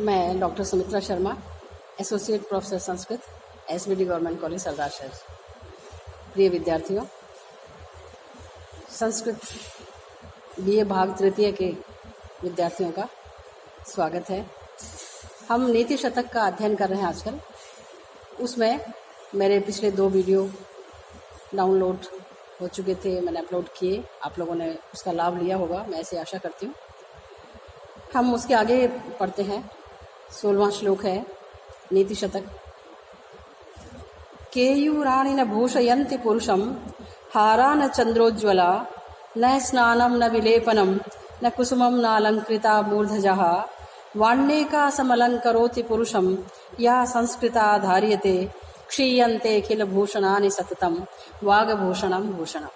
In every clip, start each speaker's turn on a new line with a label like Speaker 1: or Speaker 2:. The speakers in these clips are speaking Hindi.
Speaker 1: मैं doctor Sumitra Sharma, associate professor Sanskrit, SBD government college Sardarshahar. प्रिय विद्यार्थियों, संस्कृत बीए भाग तृतीय के विद्यार्थियों का स्वागत है। हम नीति शतक का अध्ययन कर रहे हैं आजकल। उसमें मेरे पिछले 2 वीडियो डाउनलोड हो चुके थे, मैंने अपलोड किए। आप लोगों ने उसका लाभ लिया होगा, मैं ऐसे आशा करती हूँ। हम उसके आगे पढ़ते हैं। 16वां श्लोक है नीति शतक। केयूराणि न भूषयन्ति पुरुषं हारा न चंद्रोज्ज्वला न स्नानं न विलेपनं न कुसुमं न अलंकृता मूर्धजः वाण्येका समलंकरोति पुरुषं या संस्कृता धार्यते क्षीयन्ते किल भूषणानि सततं वागभूषणं भूषणम्।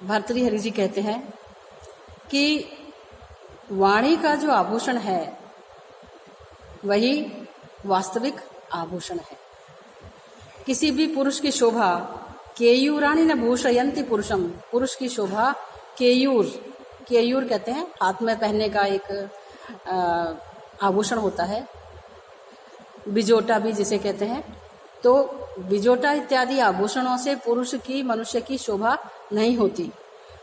Speaker 1: भर्तृहरि जी कहते हैं कि वाणी का जो आभूषण है वही वास्तविक आभूषण है। किसी भी पुरुष की शोभा केयूराणि न भूषयन्ति पुरुषम, पुरुष की शोभा केयूर कहते हैं, हाथ में पहनने का एक आभूषण होता है। बिजोटा भी जिसे कहते हैं। तो बिजोटा इत्यादि आभूषणों से पुरुष की, मनुष्य की शोभा नहीं होती।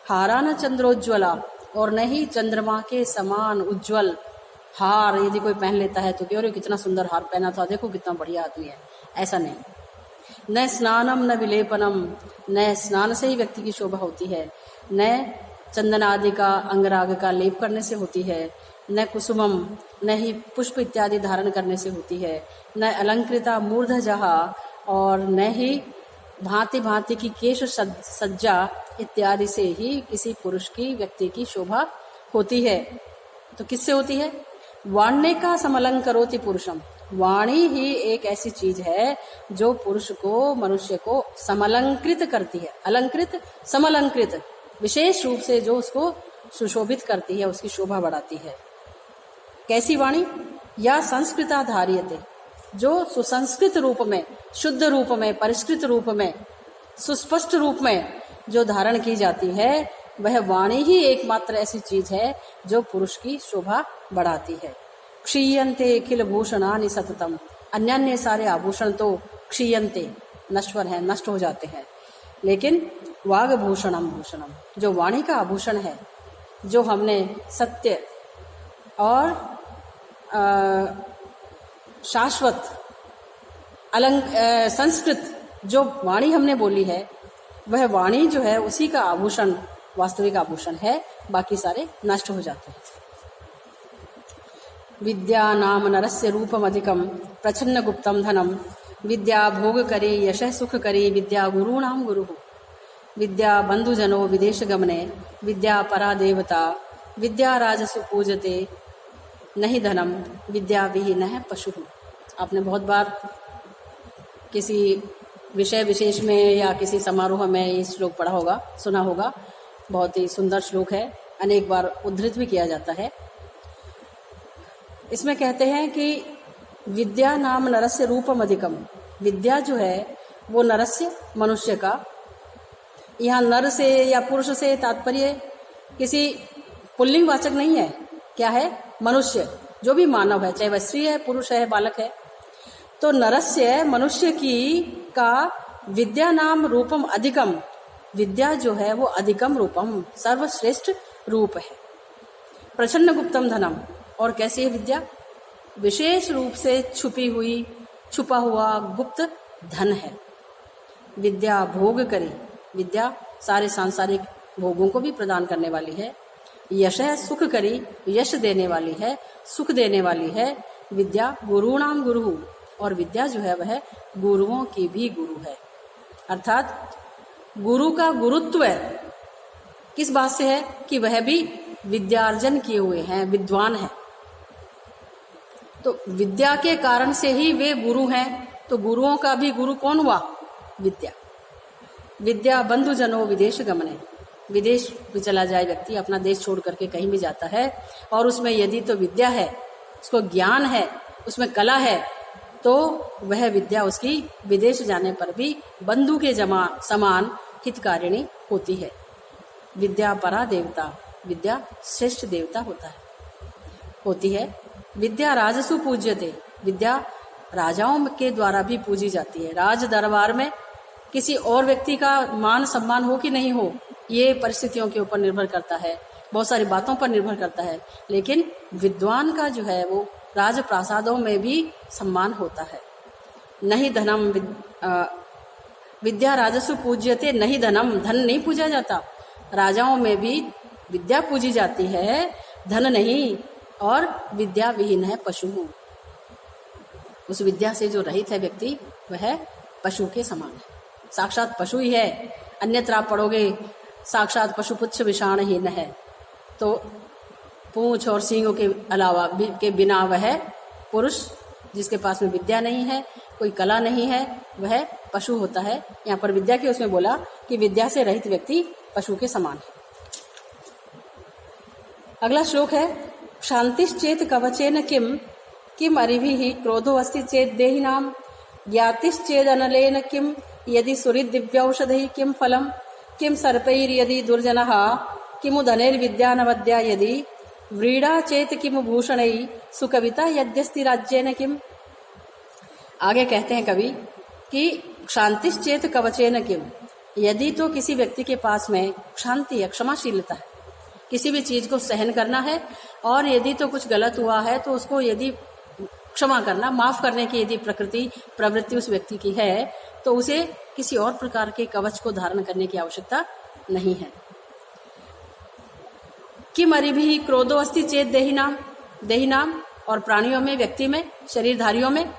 Speaker 1: हारा न चंद्रोज्ज्वला, और नहीं चंद्रमा के समान उज्जवल हार यदि कोई पहन लेता है तो क्यों कितना सुंदर हार पहना था, देखो कितना बढ़िया आदमी है, ऐसा नहीं। न स्नानम न विलेपनम, न स्नान से ही व्यक्ति की शोभा होती है, न चंदन आदि का अंगराग का लेप करने से होती है, न कुसुमम, न ही पुष्प इत्यादि धारण करने से होती है, न अलंकृता मूर्धजहा, और न ही भांति भांति की केश सज्जा इत्यादि से ही किसी पुरुष की, व्यक्ति की शोभा होती है। तो किससे होती है? वाण्य का समलंकरोति पुरुषम, वाणी ही एक ऐसी चीज है जो पुरुष को, मनुष्य को समलंकृत करती है। अलंकृत, समलंकृत, विशेष रूप से जो उसको सुशोभित करती है, उसकी शोभा बढ़ाती है। कैसी वाणी? या संस्कृता धार्यते, जो सुसंस्कृत रूप में, शुद्ध रूप में, परिष्कृत रूप में, सुस्पष्ट रूप में जो धारण की जाती है, वह वाणी ही एकमात्र ऐसी चीज है जो पुरुष की शोभा बढ़ाती है। क्षीयन्ते किल भूषणानि सततम, अन्य सारे आभूषण तो क्षीयन्ते, नश्वर हैं, नष्ट हो जाते हैं, लेकिन वागभूषणम भूषणम, जो वाणी का आभूषण है, जो हमने सत्य और शाश्वत संस्कृत जो वाणी हमने बोली है, वह वाणी जो है उसी का आभूषण वास्तविक आभूषण है, बाकी सारे नष्ट हो जाते हैं। विद्या नाम नरस्य रूपम अधिकम प्रच्छन्न गुप्तम धनम विद्या भोग करी यशः सुख करी विद्या गुरूणाम गुरुः विद्या बंधुजनो विदेश गमने विद्या परा देवता विद्या राजसु पूजते नहीं धनम विद्या विहीनः पशुः। आपने बहुत बार किसी विषय विशेष में या किसी समारोह में ये श्लोक पढ़ा होगा, सुना होगा। बहुत ही सुंदर श्लोक है, अनेक बार उद्धृत भी किया जाता है। इसमें कहते हैं कि विद्या नाम नरस्य रूपम अधिकम, विद्या जो है वो नरस्य, मनुष्य का, यहाँ नर से या पुरुष से तात्पर्य किसी पुल्लिंग वाचक नहीं है। क्या है? मनुष्य, जो भी मानव है, चाहे वह स्त्री है, पुरुष है, बालक है। तो नरस्य, मनुष्य की का विद्या नाम रूपम अधिकम, विद्या जो है वो अधिकम रूपम, सर्वश्रेष्ठ रूप है। प्रच्छन्न गुप्तम धनम, और कैसी है विद्या? विशेष रूप से छुपी हुई, छुपा हुआ गुप्त धन है। विद्या भोग करी, विद्या सारे सांसारिक भोगों को भी प्रदान करने वाली है। यशः सुख करी, यश देने वाली है, सुख देने वाली है। विद्या गुरूणाम गुरु, और विद्या जो है वह गुरुओं की भी गुरु है। अर्थात गुरु का गुरुत्व किस बात से है? कि वह भी विद्यार्जन किए हुए हैं, विद्वान हैं। तो विद्या के कारण से ही वे गुरु हैं। तो गुरुओं का भी गुरु कौन हुआ? विद्या। विद्या बंधुजनो विदेश गमने, विदेश भी चला जाए व्यक्ति, अपना देश छोड़ करके कहीं भी जाता है, और उसमें यदि तो विद्या है, उसको ज्ञान है, उसमें कला है, तो वह विद्या उसकी विदेश जाने पर भी बंधु के समान हितकारिणी होती है। विद्या परा देवता, विद्या श्रेष्ठ देवता होता है। होती है। विद्या राजसु पूज्यते, विद्या राजाओं के द्वारा भी पूजी जाती है। राज दरबार में किसी और व्यक्ति का मान सम्मान हो कि नहीं हो, ये परिस्थितियों के ऊपर निर्भर करता है, बहुत सारी बातों पर निर्भर करता है। लेकिन विद्वान का जो है वो राजप्रासादों में भी सम्मान होता है। नहीं धनम विद्या राजस्व पूज्यते, नहीं धनम, धन नहीं पूजा जाता। राजाओं में भी विद्या पूजी जाती है, धन नहीं। और विद्या विहीन है पशु, उस विद्या से जो रहित है व्यक्ति वह पशु के समान है, साक्षात पशु ही है। अन्यत्र आप पढ़ोगे साक्षात पशु पुच्छ विषाणहीन है, तो पूंछ और सींगों के अलावा के बिना वह पुरुष जिसके पास में विद्या नहीं है, कोई कला नहीं है, वह पशु होता है। यहाँ पर विद्या के उसमें बोला कि विद्या से रहित व्यक्ति पशु के समान है। अगला श्लोक है शांतिश्चेत कवचेन किम किम अरिभिः क्रोधो अस्ति चेत देहिनाम ज्ञातिश्चेदनलेन किम यदि सुहृद दिव्यौषधि किम फलम किम सर्पैर्यदि दुर्जनः किमु धनैर्विद्यानवद्या यदि व्रीड़ा चेत किम भूषणै सुकविता यद्यस्ति राज्येन किम। आगे कहते हैं कवि कि शांतिश्चेत कवचेन किम, यदि तो किसी व्यक्ति के पास में शांति है, क्षमाशीलता है, किसी भी चीज को सहन करना है, और यदि तो कुछ गलत हुआ है तो उसको यदि क्षमा करना, माफ करने की यदि प्रवृत्ति उस व्यक्ति की है, तो उसे किसी और प्रकार के कवच को धारण करने की आवश्यकता नहीं है। किम अरिभिः क्रोधो अस्ति चेत देहिनाम, और प्राणियों में, व्यक्ति में, शरीरधारियों में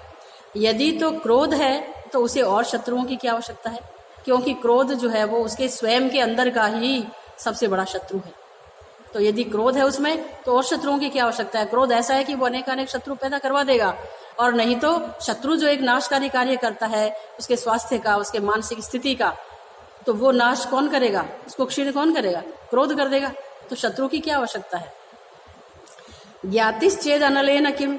Speaker 1: यदि तो क्रोध है तो उसे और शत्रुओं की क्या आवश्यकता है, क्योंकि क्रोध जो है वो उसके स्वयं के अंदर का ही सबसे बड़ा शत्रु है। तो यदि क्रोध है उसमें तो और शत्रुओं की क्या आवश्यकता है। क्रोध ऐसा है कि वो अनेक शत्रु पैदा करवा देगा, और नहीं तो शत्रु जो एक नाशकारी कार्य करता है उसके स्वास्थ्य का, उसके मानसिक स्थिति का, तो वो नाश कौन करेगा, उसको क्षीण कौन करेगा, क्रोध कर देगा। तो शत्रु की क्या आवश्यकता है। ज्ञातिश्चेद अनलेन किम,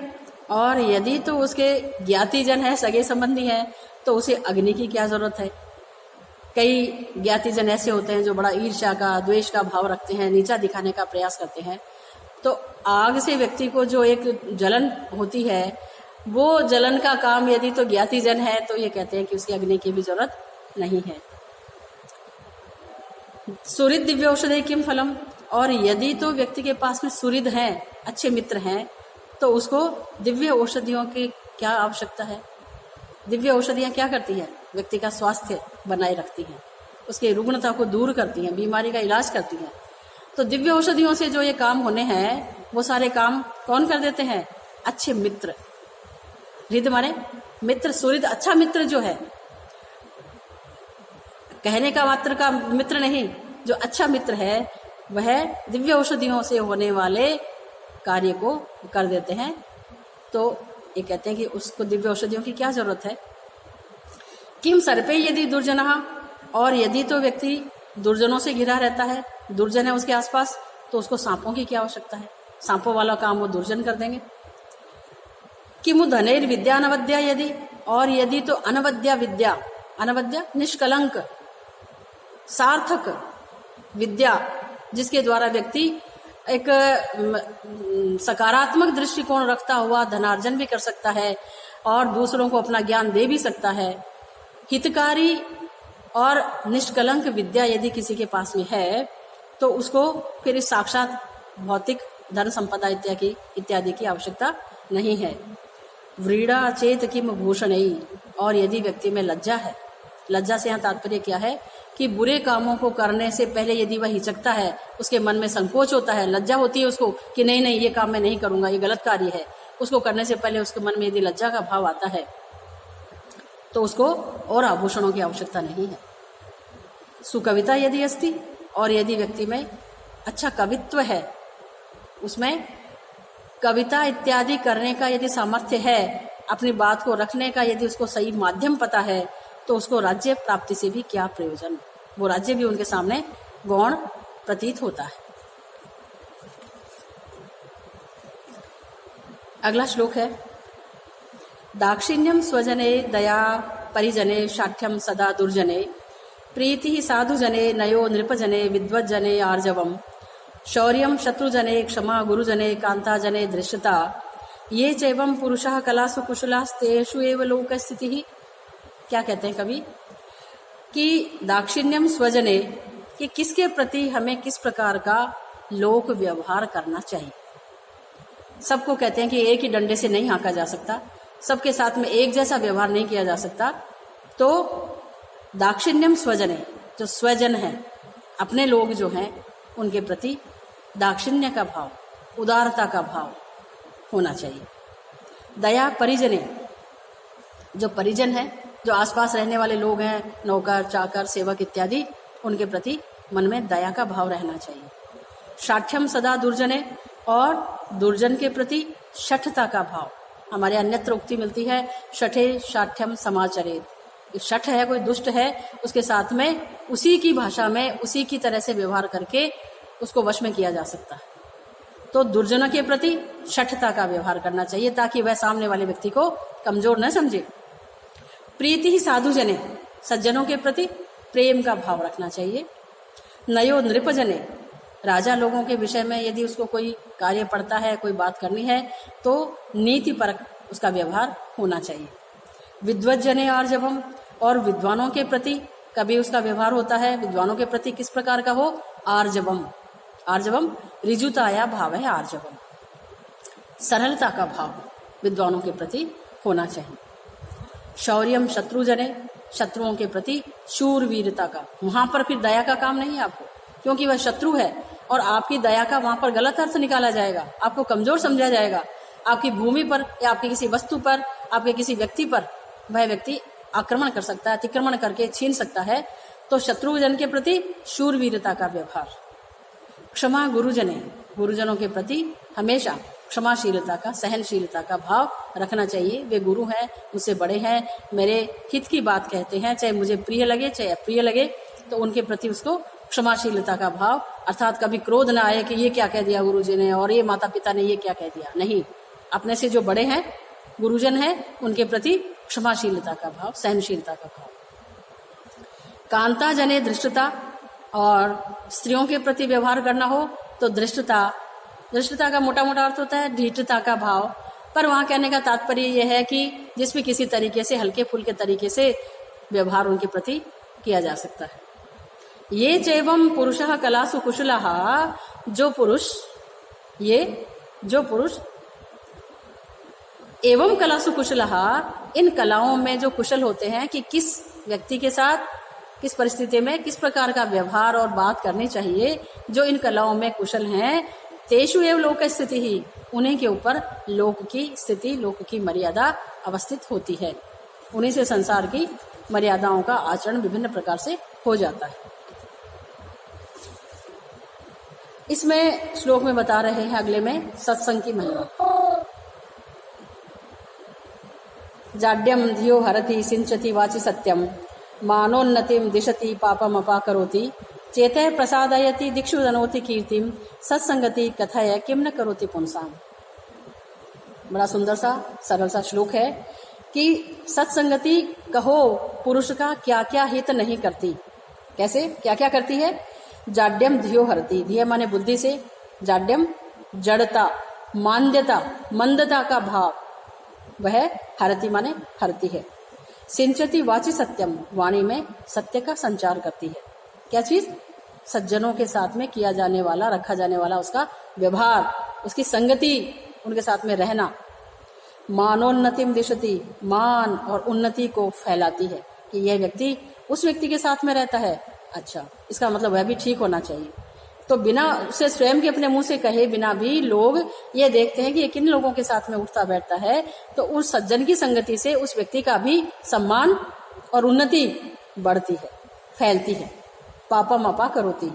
Speaker 1: और यदि तो उसके ज्ञातिजन है, सगे संबंधी है, तो उसे अग्नि की क्या जरूरत है। कई ज्ञातिजन ऐसे होते हैं जो बड़ा ईर्ष्या का, द्वेष का भाव रखते हैं, नीचा दिखाने का प्रयास करते हैं। तो आग से व्यक्ति को जो एक जलन होती है, वो जलन का काम यदि तो ज्ञातिजन है तो ये कहते हैं कि उसकी अग्नि की भी जरूरत नहीं है। सुहृद दिव्य औषधि किम फलम, और यदि तो व्यक्ति के पास में सुहृद हैं, अच्छे मित्र हैं, तो उसको दिव्य औषधियों की क्या आवश्यकता है। दिव्य औषधियां क्या करती है, व्यक्ति का स्वास्थ्य बनाए रखती हैं, उसके रुग्णता को दूर करती हैं, बीमारी का इलाज करती हैं। तो दिव्य औषधियों से जो ये काम होने हैं वो सारे काम कौन कर देते हैं, अच्छे मित्र। हृद माने मित्र, सुहृद अच्छा मित्र जो है, कहने का मात्र का मित्र नहीं, जो अच्छा मित्र है वह दिव्य औषधियों से होने वाले कार्य को कर देते हैं। तो ये कहते हैं कि उसको दिव्य औषधियों की क्या जरूरत है। किम सर्पे यदि दुर्जनः, और यदि तो व्यक्ति दुर्जनों से घिरा रहता है, दुर्जन है उसके आसपास, तो उसको सांपों की क्या आवश्यकता है, सांपों वाला काम वो दुर्जन कर देंगे। किमु धनैर्विद्या अनवद्या यदि, और यदि तो अनवद्या विद्या, अनवद्या निष्कलंक सार्थक विद्या, जिसके द्वारा व्यक्ति एक सकारात्मक दृष्टिकोण रखता हुआ धनार्जन भी कर सकता है और दूसरों को अपना ज्ञान दे भी सकता है। हितकारी और निष्कलंक विद्या यदि किसी के पास में है तो उसको फिर इस साक्षात भौतिक धन संपदा इत्यादि की आवश्यकता नहीं है। व्रीड़ा चेत किम भूषणै, और यदि व्यक्ति में लज्जा है, लज्जा से यहाँ तात्पर्य क्या है कि बुरे कामों को करने से पहले यदि वह हिचकता है, उसके मन में संकोच होता है, लज्जा होती है उसको कि नहीं ये काम मैं नहीं करूंगा, ये गलत कार्य है, उसको करने से पहले उसके मन में यदि लज्जा का भाव आता है तो उसको और आभूषणों की आवश्यकता नहीं है। सुकविता यदि अस्ति, और यदि व्यक्ति में अच्छा कवित्व है, उसमें कविता इत्यादि करने का यदि सामर्थ्य है, अपनी बात को रखने का यदि उसको सही माध्यम पता है, तो उसको राज्य प्राप्ति से भी क्या प्रयोजन, वो राज्य भी उनके सामने गौण प्रतीत होता है। अगला श्लोक है दाक्षिण्यम स्वजने दया परिजने शाठ्यम सदा दुर्जने प्रीति साधुजने नयो नृपजने विद्वज्जने आर्जवम शौर्यम शत्रुजने क्षमा गुरुजने कांताजने दृश्यता ये चैवं पुरुषः कलासु कुशलास्तेषु एव लोक स्थिति। क्या कहते हैं कवि कि दाक्षिण्यम स्वजने, कि किसके प्रति हमें किस प्रकार का लोक व्यवहार करना चाहिए। सबको कहते हैं कि एक ही डंडे से नहीं हाँका जा सकता, सबके साथ में एक जैसा व्यवहार नहीं किया जा सकता। तो दाक्षिण्यम स्वजने, जो स्वजन है, अपने लोग जो हैं, उनके प्रति दाक्षिण्य का भाव, उदारता का भाव होना चाहिए। दया परिजने, जो परिजन है, जो आसपास रहने वाले लोग हैं, नौकर चाकर सेवक इत्यादि, उनके प्रति मन में दया का भाव रहना चाहिए। शाठ्यम सदा दुर्जने, और दुर्जन के प्रति शठता का भाव। हमारे अन्यत्र उक्ति मिलती है शठे शाठ्यम समाचरेत। शठ है, कोई दुष्ट है, उसके साथ में उसी की भाषा में उसी की तरह से व्यवहार करके उसको वश में किया जा सकता है। तो दुर्जनों के प्रति शठता का व्यवहार करना चाहिए ताकि वह सामने वाले व्यक्ति को कमजोर न समझे। प्रीति ही साधु जने, सज्जनों के प्रति प्रेम का भाव रखना चाहिए। नयो नृपजने, राजा लोगों के विषय में यदि उसको कोई कार्य पड़ता है, कोई बात करनी है, तो नीति परक उसका व्यवहार होना चाहिए। विद्वज्जने आर्जवम, और विद्वानों के प्रति कभी उसका व्यवहार होता है, विद्वानों के प्रति किस प्रकार का हो, आर्जवम। आर्जवम ऋजुता या भाव है आर्जवम, सरलता का भाव विद्वानों के प्रति होना चाहिए। शौर्यम शत्रुजने, शत्रुओं के प्रति शूरवीरता का। वहां पर फिर दया का काम नहीं है आपको, क्योंकि वह शत्रु है और आपकी दया का वहां पर गलत अर्थ निकाला जाएगा, आपको कमजोर समझा जाएगा। आपकी भूमि पर या आपकी किसी वस्तु पर, आपके किसी व्यक्ति पर वह व्यक्ति आक्रमण कर सकता है, अतिक्रमण करके छीन सकता है। तो शत्रुजन के प्रति शूरवीरता का व्यवहार। क्षमा गुरुजने, गुरुजनों के प्रति हमेशा क्षमाशीलता का, सहनशीलता का भाव रखना चाहिए। वे गुरु हैं, मुझसे बड़े हैं, मेरे हित की बात कहते हैं, चाहे मुझे प्रिय लगे चाहे अप्रिय लगे, तो उनके प्रति उसको क्षमाशीलता का भाव, अर्थात कभी क्रोध ना आए कि ये क्या कह दिया गुरुजी ने और ये माता पिता ने ये क्या कह दिया। नहीं, अपने से जो बड़े हैं, गुरुजन हैं, उनके प्रति क्षमाशीलता का भाव, सहनशीलता का भाव। कांता जने दृष्टता, और स्त्रियों के प्रति व्यवहार करना हो तो दृष्टता। दृष्टता का मोटा मोटा अर्थ होता है ढीठता का भाव, पर वहां कहने का तात्पर्य यह है कि जिसमें किसी तरीके से हल्के फुल्के तरीके से व्यवहार उनके प्रति किया जा सकता है। ये चैवम पुरुषः कलासु कुशलः, जो पुरुष एवं कलासु कुशलः, इन कलाओं में जो कुशल होते हैं कि किस व्यक्ति के साथ किस परिस्थिति में किस प्रकार का व्यवहार और बात करनी चाहिए, जो इन कलाओं में कुशल हैं, तेषु एव लोक स्थिति ही, उन्हीं के ऊपर लोक की स्थिति, लोक की मर्यादा अवस्थित होती है। उन्हीं से संसार की मर्यादाओं का आचरण विभिन्न प्रकार से हो जाता है। इसमें श्लोक में बता रहे हैं अगले में सत्संग की महिमा। जाड्यम धियो हरति सिंचति वाचि सत्यम, मानोन्नतिम दिशति पापम अपाकरोति, चेतः प्रसादयति दिक्षु जनोति कीर्तिम, सत्संगति कथय किम न करोति पुंसाम। बड़ा सुंदर सा सरल सा श्लोक है कि सत्संगति कहो पुरुष का क्या क्या हित नहीं करती। कैसे, क्या क्या करती है? जाड्यम धियो हरति, धिय माने बुद्धि से, जाड्यम जड़ता, मान्यता, मंदता का भाव, वह हरति माने हरती है। सिंचति वाचि सत्यम, वाणी में सत्य का संचार करती है। क्या चीज? सज्जनों के साथ में किया जाने वाला, रखा जाने वाला उसका व्यवहार, उसकी संगति, उनके साथ में रहना। मानोन्नतिम दिशति, मान और उन्नति को फैलाती है कि यह व्यक्ति उस व्यक्ति के साथ में रहता है, अच्छा, इसका मतलब वह भी ठीक होना चाहिए। तो बिना उसे स्वयं के अपने मुंह से कहे बिना भी लोग ये देखते हैं कि ये किन लोगों के साथ में उठता बैठता है, तो उस सज्जन की संगति से उस व्यक्ति का भी सम्मान और उन्नति बढ़ती है, फैलती है। पापम अपा करोति,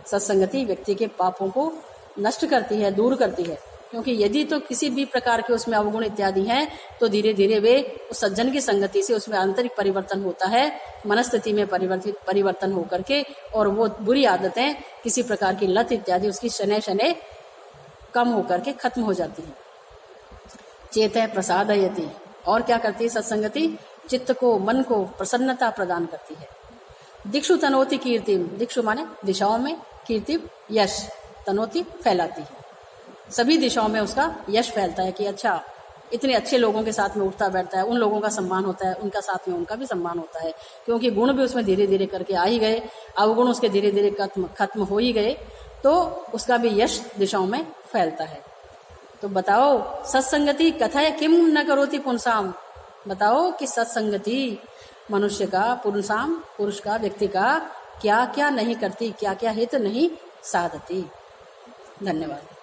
Speaker 1: सत्संगति व्यक्ति के पापों को नष्ट करती है, दूर करती है। क्योंकि यदि तो किसी भी प्रकार के उसमें अवगुण इत्यादि हैं, तो धीरे धीरे वे उस सज्जन की संगति से उसमें आंतरिक परिवर्तन होता है, मनस्थिति में परिवर्तन होकर के, और वो बुरी आदतें, किसी प्रकार की लत इत्यादि उसकी शनै शनै कम होकर के खत्म हो जाती है। चेतः प्रसादयति, और क्या करती है सत्संगति? चित्त को, मन को प्रसन्नता प्रदान करती है। दिक्षु तनोति कीर्तिम, दिक्षु माने दिशाओं में, कीर्ति यश, तनोति फैलाती है। सभी दिशाओं में उसका यश फैलता है कि अच्छा इतने अच्छे लोगों के साथ में उठता बैठता है, उन लोगों का सम्मान होता है, उनका साथ में उनका भी सम्मान होता है, क्योंकि गुण भी उसमें धीरे धीरे करके आ ही गए, अवगुण उसके धीरे धीरे खत्म हो ही गए, तो उसका भी यश दिशाओं में फैलता है। तो बताओ सत्संगति कथय किम न करोति पुंसाम, बताओ कि सत्संगति मनुष्य का, पुंसाम पुरुष का, व्यक्ति का क्या क्या नहीं करती, क्या क्या हित नहीं साधती। धन्यवाद।